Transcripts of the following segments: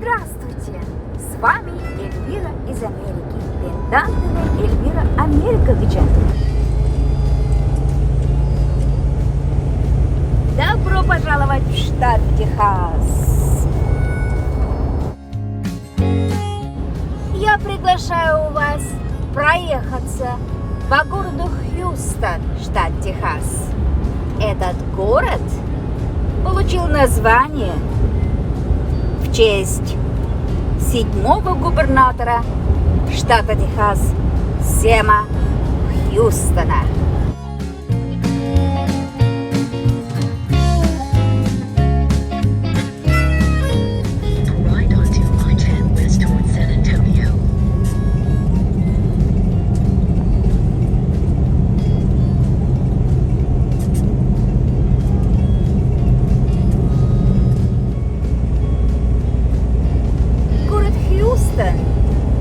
Здравствуйте! С вами Эльвира из Америки. Пендантова Эльвира Америковича. Добро пожаловать в штат Техас. Я приглашаю вас проехаться по городу Хьюстон, штат Техас. Этот город получил название в честь 7-го губернатора штата Техас Сэма Хьюстона.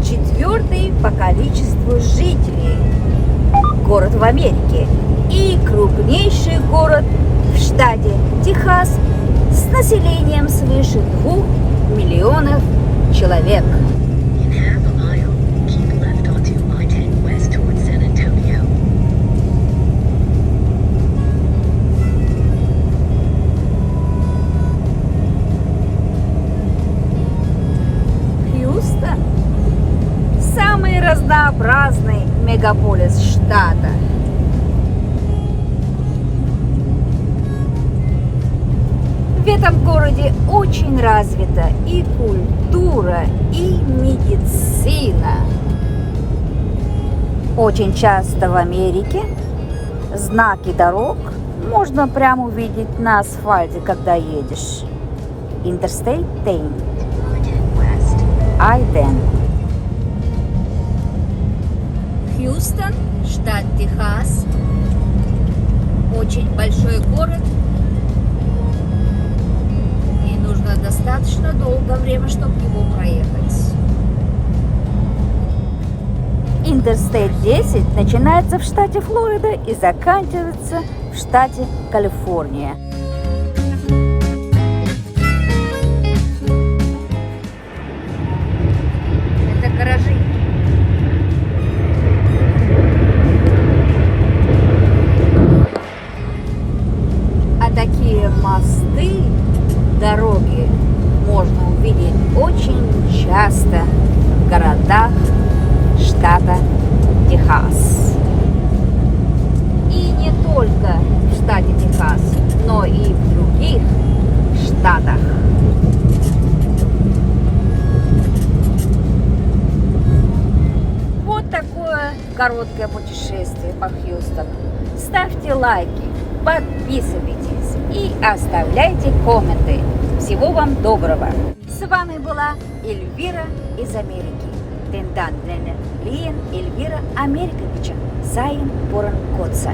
Четвертый по количеству жителей город в Америке и крупнейший город в штате Техас с населением свыше 2 миллионов человек. Хьюстон – самый разнообразный мегаполис штата. В этом городе очень развита и культура, и медицина. Очень часто в Америке знаки дорог можно прямо увидеть на асфальте, когда едешь. Interstate 10, I-10. Хьюстон, штат Техас. Очень большой город. И нужно достаточно долгое время, чтобы его проехать. Interstate 10 начинается в штате Флорида и заканчивается в штате Калифорния. Это гаражи. Такие мосты, дороги можно увидеть очень часто в городах штата Техас. И не только в штате Техас, но и в других штатах. Вот такое короткое путешествие по Хьюстону. Ставьте лайки, подписывайтесь и оставляйте комменты. Всего вам доброго! С вами была Эльвира из Америки. Пендантова Эльвира Америковича. Сайын Поран Котса.